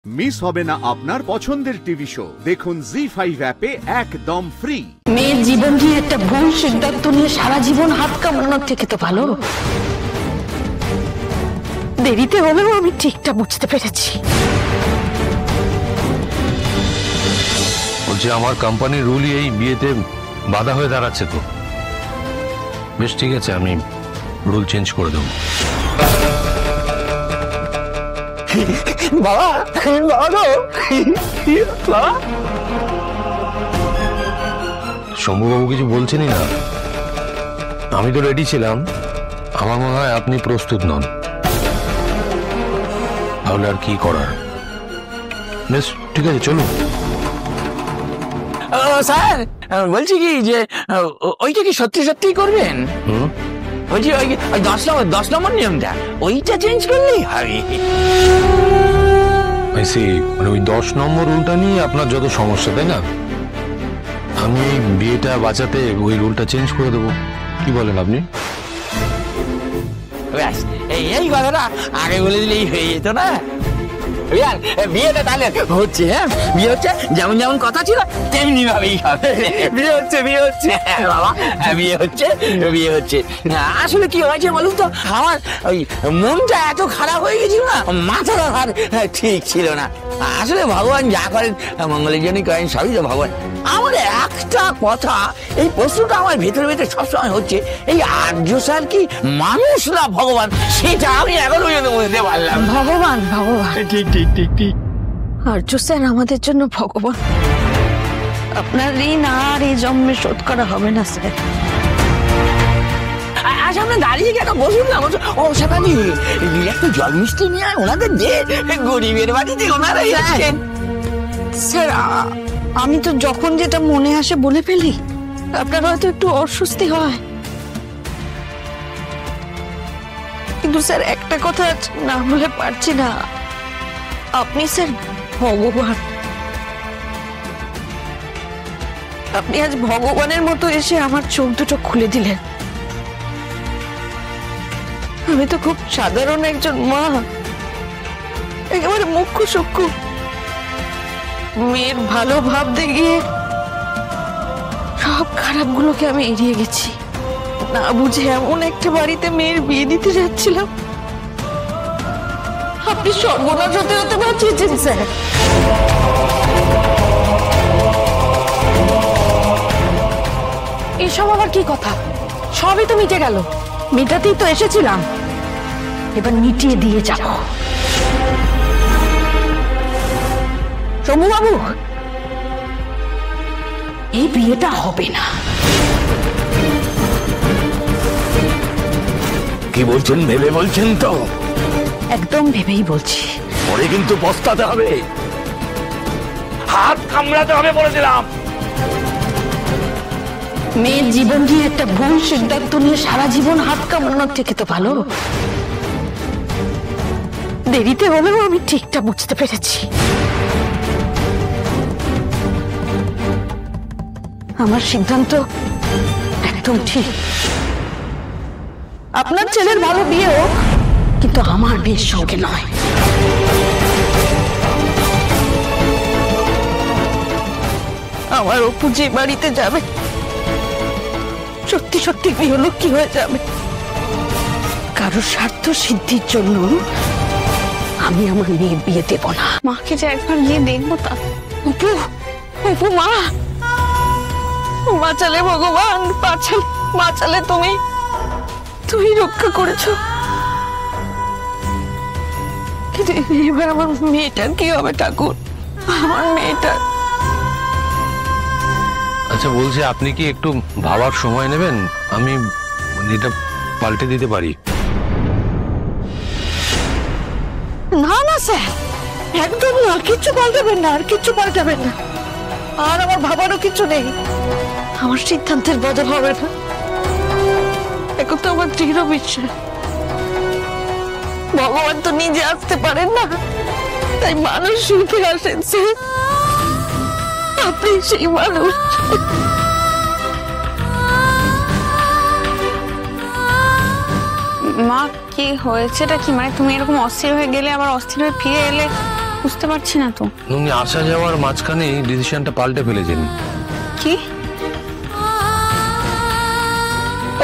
Miss হবে না আপনার পছন্দের টিভি শো। দেখুন জি5 অ্যাপে একদম ফ্রি। মেয়ের জীবন নিয়ে একটা ভুল সিদ্ধান্ত নিয়ে সারা জীবন হাত কামানোর থেকে তো ভালো দেরিতে হলেও আমি ঠিকটা বুঝতে পেরেছি। বলছি আমার কোম্পানির রুলই এই বিয়েতে বাধা হয়ে দাঁড়াচ্ছে তো। বেশ ঠিক আছে, আমি রুল চেঞ্জ করে দেবো। বাবা বাবা বাবা শম্ভুবাবু কিছু বলছেনই না। আমি তো রেডি ছিলাম, আমার মনে হয় আপনি প্রস্তুত নন। তাহলে আর কি করার। বেশ ঠিক আছে, চলুন। স্যার বলছি কি যে ওইটা কি সত্যি সত্যি করবেন? বলছি ওই 10 নম্বর নিয়মটা ওইটা চেঞ্জ করলেই হবে। মানে ওই 10 নম্বর রুলটা নিয়ে আপনার যত সমস্যা, তাই না? আমি বিয়েটা বাঁচাতে ওই রুলটা চেঞ্জ করে দেবো, কি বলেন আপনি? ব্যাস এই কথাটা আগে বলে দিলেই হয়ে যেত না? বিয়েটা তাহলে হচ্ছে, হ্যাঁ বিয়ে হচ্ছে, যেমন যেমন কথা ছিল তেমনি ভাবেই হবে। বিয়ে হচ্ছে বাবা, বিয়ে হচ্ছে। আসলে কি হয়েছে বলুন তো, আমার ওই মনটা এত খারাপ হয়ে গেছিল না, মাথাটা আর ঠিক ছিল না। আসলে ভগবান যা করেন মঙ্গলের জন্যই করেন, সবই তো ভগবান। আমার একটা কথা, এই প্রশ্নটা আমার ভেতরে সবসময় হচ্ছে, এই আর্য স্যার কি মানুষ না ভগবান, সেটা আমি এখন পর্যন্ত বুঝতে পারলাম। ভগবান ঠিক আর্য স্যার আমাদের জন্য ভগবান। আপনার ঋণ আর এই জন্মে শোধ করা হবে না স্যার। আচ্ছা আপনি দাঁড়িয়ে কেন, বসুন না বসুন। ও সেখানে একটু জল মিষ্টি নিয়ে ওনাদের দিয়ে, গরিবের বাড়িতে ওনারা যাচ্ছেন। স্যার আমি তো যখন যেটা মনে আসে বলে ফেলি, আপনার হয়তো একটু অস্বস্তি হয়, কিন্তু স্যার একটা কথা না বলে পারছি না। আপনি স্যার ভগবান। আপনি আজ ভগবানের মতো এসে আমার চোখ দুটো খুলে দিলেন। আমি তো খুব সাধারণ একজন মা, একেবারে মুখ্য সূক্ষ্ম, মেয়ের ভালো ভাব দেখিয়ে সব খারাপগুলোকে আমি এড়িয়ে গেছি। না বুঝে এমন একটা বাড়িতে মেয়ের বিয়ে দিতে যাচ্ছিলাম, আপনি সর্বনাশ হতে হতে বাঁচিয়েছেন স্যার। এসব আবার কি কথা? সবই তো মিটে গেল। মেটাতেই তো এসেছিলাম, এবার মিটিয়ে দিয়ে যাব। শম্ভুবাবু, এই বিয়েটা হবে না। কি বলছেন, ভেবে বলছেন তো? একদম ভেবেই বলছি। পরে কিন্তু পস্তাতে হবে, হাত কামড়াতে হবে বলে দিলাম। মেয়ের জীবন নিয়ে একটা ভুল সিদ্ধান্ত নিয়ে সারা জীবন হাত কামানোর থেকে তো ভালো দেরিতে হলেও আমি ঠিকটা বুঝতে পেরেছি। আমার সিদ্ধান্ত একদম ঠিক। আপনার ছেলের ভালো বিয়ে হোক, কিন্তু আমার মেয়ের সঙ্গে নয়। আমার অপু যে বাড়িতে যাবে, সত্যি সত্যি গৃহলক্ষ্মী হয়ে যাবে। কারো স্বার্থ সিদ্ধির জন্য আমি আমার মেয়ের বিয়ে দেব না। মাকে যে একবার গিয়ে দেখবো তা। অপু, অপু মা, বাঁচালে ভগবান, বাঁচালে তুমি রক্ষা করেছো। কিন্তু এবার আমার মেয়েটার কি হবে ঠাকুর, আমার মেয়েটা। আচ্ছা বলছি, আপনি কি একটু ভাবার সময় নেবেন? আমি এটা পাল্টে দিতে পারি। না না স্যার, একদম না, কিচ্ছু পাল্টাবেন না, আর কিচ্ছু পাল্টাবেন না। আর আমার ভাবারও কিছু নেই, আমার সিদ্ধান্তের বদল হবে না। এখন তো আমার দৃঢ় বিশ্বাস, ভগবান তো নিজে আসতে পারেন না, তাই মানুষ রূপে আসেন স্যার। আপনি সেই মানুষ। মা কি হয়েছেটা কি? মানে তুমি এরকম অস্থির হয়ে গেলে, আবার অস্থির হয়ে ফিরে এলে, বুঝতে পারছি না তো। উনি আসা যাওয়ার মাঝখানে ডিসিশনটা পাল্টে ফেলেছেন। কি?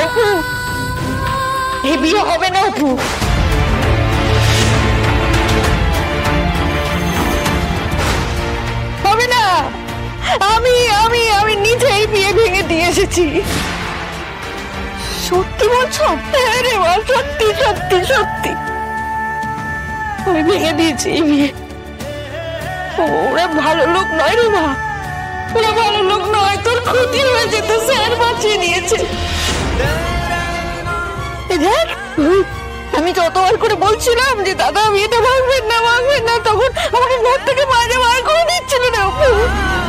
অপু, এই বিয়ে হবে না অপু। হবে না। আমি আমি আমি নিজেই বিয়ে ভেঙে দিয়ে এসেছি। সত্যি বলছো? হ্যাঁ রে মা, সত্যি সত্যি সত্যি আমি ভেঙে দিয়েছি এই বিয়ে। ওরা ভালো লোক নয় রে মা, ওরা ভালো লোক নয়। তোর ক্ষতি হয়ে যেত, স্যার বাঁচিয়ে নিয়েছে। দেখ, আমি যতবার করে বলছিলাম যে দাদা বিয়েটা ভাঙবেন না ভাঙবেন না, তখন আমাকে ঘর থেকে বাইরে বার করে দিচ্ছিল না।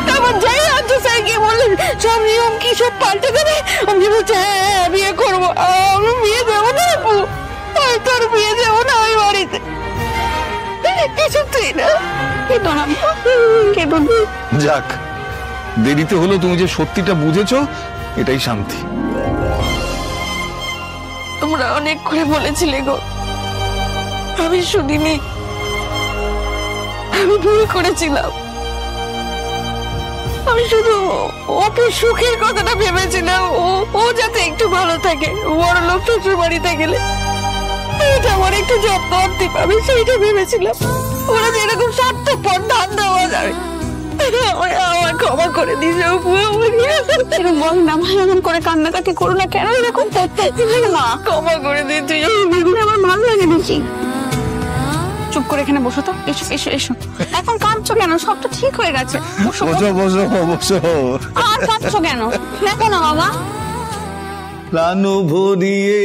তারপর যাই আজ স্যার গিয়ে বললেন সব নিয়ম কি সব পাল্টে দেবে। আমি বলছি হ্যাঁ বিয়ে করবো। আমি বিয়ে দেবো না আপু, তোর বিয়ে দেবো না ওই বাড়িতে। কিছুতেই না। কেঁদো না, কেঁদো না। যাক, দেরিতে হলো, তুমি যে সত্যিটা বুঝেছো এটাই শান্তি। তোমরা অনেক করে বলেছিলে গো, আমি শুনিনি, আমি ভুল করেছিলাম। আমি শুধু অপুর সুখের কথাটা ভেবেছিলাম, ও যাতে একটু ভালো থাকে, বড় লোক শ্বশুর বাড়িতে গেলে এটা আমার একটু যত্ন করতে পাবে সেইটা ভেবেছিলাম। ওরা যে এরকম স্বার্থপর ধান দেওয়া যাবে। আমার ক্ষমা করে দিস অপু, এরকম বল না ভাই, এমন করে কান্নাকাটি করো না। কেন এরকম করতে? মা ক্ষমা করে দিস তুই। আমার ভালো লাগে নাকি? চুপ করে এখানে বসো তো। এসো এসো এসো। এখন কাঁদছো কেন? সব তো ঠিক হয়ে গেছে। বসো তো। বসো বসো বসো। আর কাঁদছো কেন? দেখো না বাবা, প্রাণ ভরিয়ে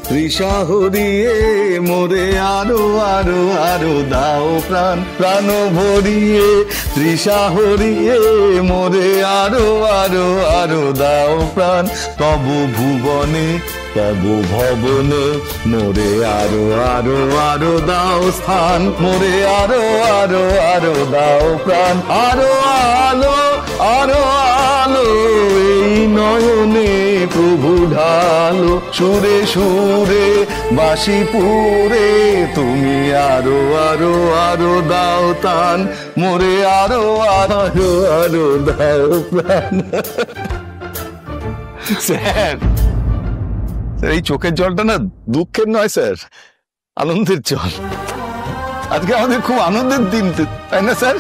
তৃষা হরিয়ে মোরে আরো আরো আরো দাও প্রাণ। প্রাণ ভরিয়ে তৃষা হরিয়ে মোরে আরো আরো আরো দাও প্রাণ। তব ভুবনে তব ভবনে মোরে আরো আরো আরো দাও স্থান। মোরে আরো আরো আরো দাও প্রাণ। আরো আলো আরো আলো এই নয়নে প্রভু ঢালো। সুরে সুরে বাঁশি পুরে তুমি আরো আরো আরো দাও তান। মোরে আরো আরো আরো দাও প্রাণ। স্যার, এই চোখের জলটা না দুঃখের নয় স্যার, আনন্দের জল। আজকে আমাদের খুব আনন্দের দিন, তাই না স্যার?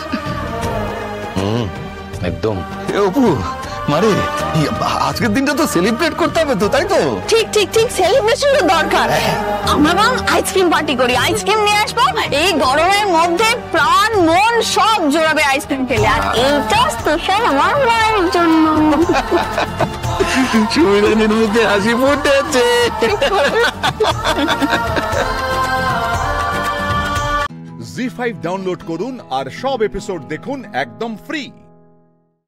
একদম। অপু মারে, আজকের দিনটা তো সেলিব্রেট করতে হবে তো, তাই তো? ঠিক ঠিক ঠিক, সেলিব্রেশন দরকার। আমরা বরং আইসক্রিম পার্টি করি। আইসক্রিম নিয়ে আসবো। এই গরমের মধ্যে প্রাণ মন সব জোড়াবে আইসক্রিম খেলে। আর এইটা স্পেশাল আমার মায়ের জন্য। সুমিরানির মুখে হাসি ফুটেছে। জি5 ডাউনলোড করুন আর সব এপিসোড দেখুন একদম ফ্রি।